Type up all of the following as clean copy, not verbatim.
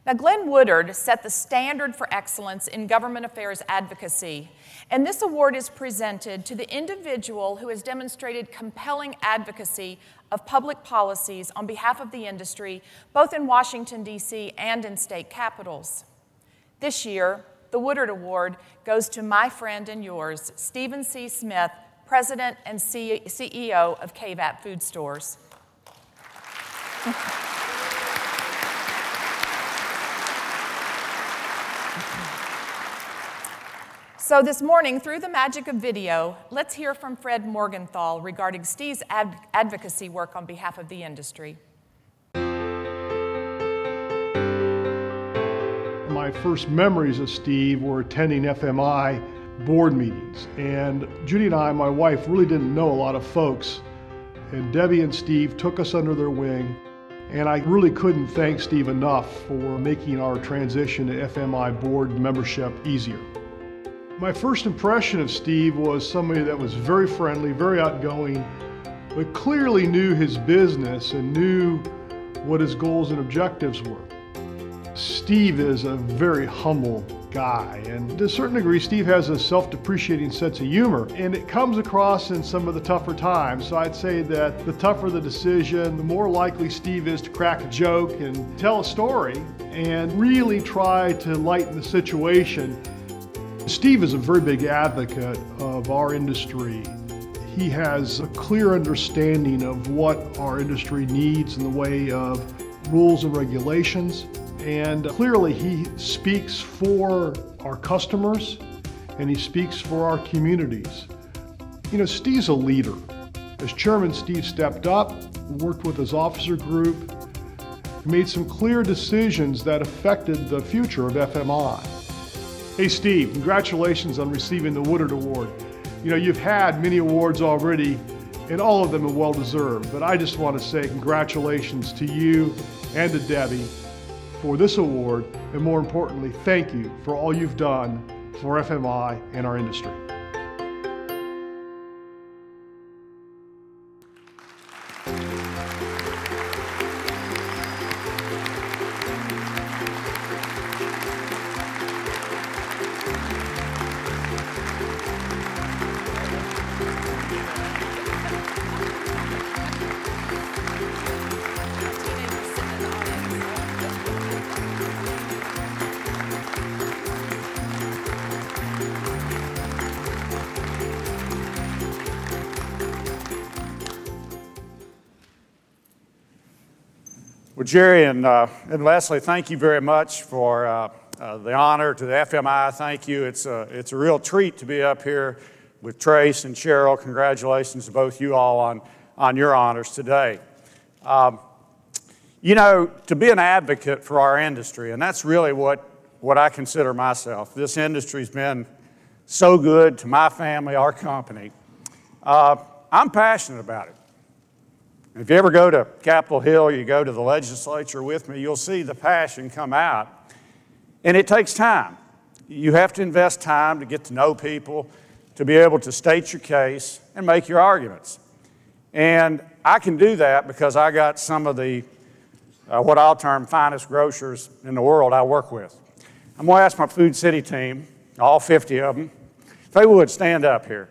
Now, Glen Woodard set the standard for excellence in government affairs advocacy, and this award is presented to the individual who has demonstrated compelling advocacy of public policies on behalf of the industry, both in Washington, D.C. and in state capitals. This year, the Woodard Award goes to my friend and yours, Stephen C. Smith, President and CEO of KVAP Food Stores. So this morning, through the magic of video, let's hear from Fred Morgenthau regarding Steve's advocacy work on behalf of the industry. My first memories of Steve were attending FMI board meetings. And Judy and I, my wife, really didn't know a lot of folks. And Debbie and Steve took us under their wing. And I really couldn't thank Steve enough for making our transition to FMI board membership easier. My first impression of Steve was somebody that was very friendly, very outgoing, but clearly knew his business and knew what his goals and objectives were. Steve is a very humble guy, and to a certain degree, Steve has a self-depreciating sense of humor, and it comes across in some of the tougher times. So I'd say that the tougher the decision, the more likely Steve is to crack a joke and tell a story and really try to lighten the situation. Steve is a very big advocate of our industry. He has a clear understanding of what our industry needs in the way of rules and regulations. And clearly he speaks for our customers and he speaks for our communities. You know, Steve's a leader. As chairman, Steve stepped up, worked with his officer group, made some clear decisions that affected the future of FMI. Hey Steve, congratulations on receiving the Woodard Award. You know, you've had many awards already and all of them are well deserved, but I just want to say congratulations to you and to Debbie for this award, and more importantly, thank you for all you've done for FMI and our industry. Well, Jerry and Leslie, thank you very much for the honor. To the FMI, thank you. It's a real treat to be up here with Trace and Cheryl. Congratulations to both you all on your honors today. You know, to be an advocate for our industry, and that's really what I consider myself. This industry's been so good to my family, our company. I'm passionate about it. If you ever go to Capitol Hill, you go to the legislature with me, you'll see the passion come out. And it takes time. You have to invest time to get to know people, to be able to state your case and make your arguments. And I can do that because I got some of the, what I'll term finest grocers in the world I work with. I'm going to ask my Food City team, all 50 of them, if they would stand up here.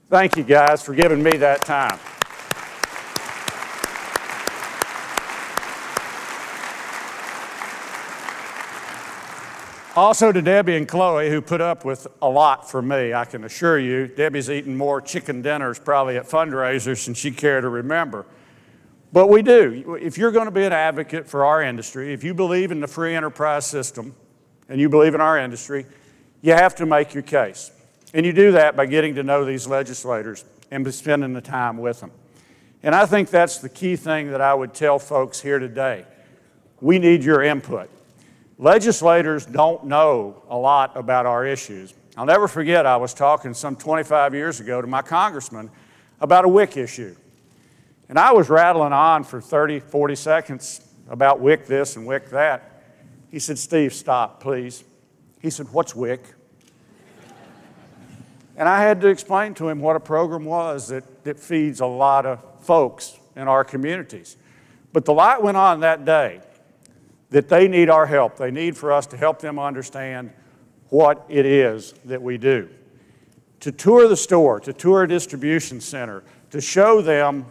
Thank you guys for giving me that time. Also to Debbie and Chloe, who put up with a lot for me, I can assure you. Debbie's eaten more chicken dinners probably at fundraisers than she cared to remember. But we do. If you're going to be an advocate for our industry, if you believe in the free enterprise system and you believe in our industry, you have to make your case. And you do that by getting to know these legislators and by spending the time with them. And I think that's the key thing that I would tell folks here today. We need your input. Legislators don't know a lot about our issues. I'll never forget, I was talking some 25 years ago to my congressman about a WIC issue. And I was rattling on for 30, 40 seconds about WIC this and WIC that. He said, "Steve, stop, please." He said, "What's WIC?" And I had to explain to him what a program was that feeds a lot of folks in our communities. But the light went on that day that they need our help. They need for us to help them understand what it is that we do. To tour the store, to tour a distribution center, to show them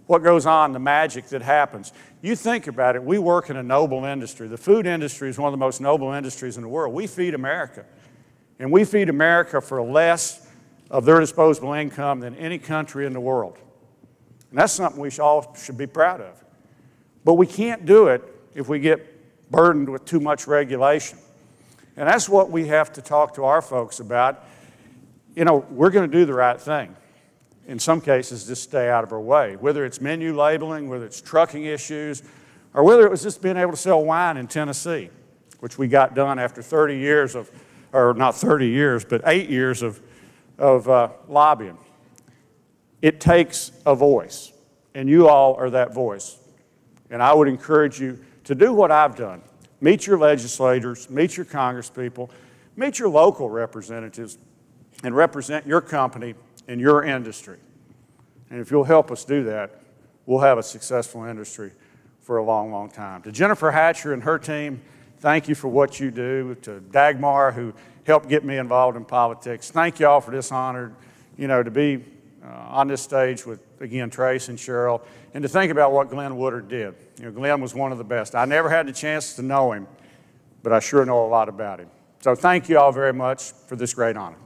what goes on, the magic that happens. You think about it, we work in a noble industry. The food industry is one of the most noble industries in the world. We feed America. And we feed America for less of their disposable income than any country in the world. And that's something we all should be proud of. But we can't do it if we get burdened with too much regulation. And that's what we have to talk to our folks about. You know, we're going to do the right thing. In some cases, just stay out of our way. Whether it's menu labeling, whether it's trucking issues, or whether it was just being able to sell wine in Tennessee, which we got done after 30 years of, or not 30 years, but 8 years of lobbying. It takes a voice, and you all are that voice. And I would encourage you to do what I've done. Meet your legislators, meet your congresspeople, meet your local representatives, and represent your company and your industry. And if you'll help us do that, we'll have a successful industry for a long, long time. To Jennifer Hatcher and her team, thank you for what you do. To Dagmar, who helped get me involved in politics, thank you all for this honor, to be on this stage with, again, Trace and Cheryl, and to think about what Glen Woodard did. Glen was one of the best. I never had the chance to know him, but I sure know a lot about him. So thank you all very much for this great honor.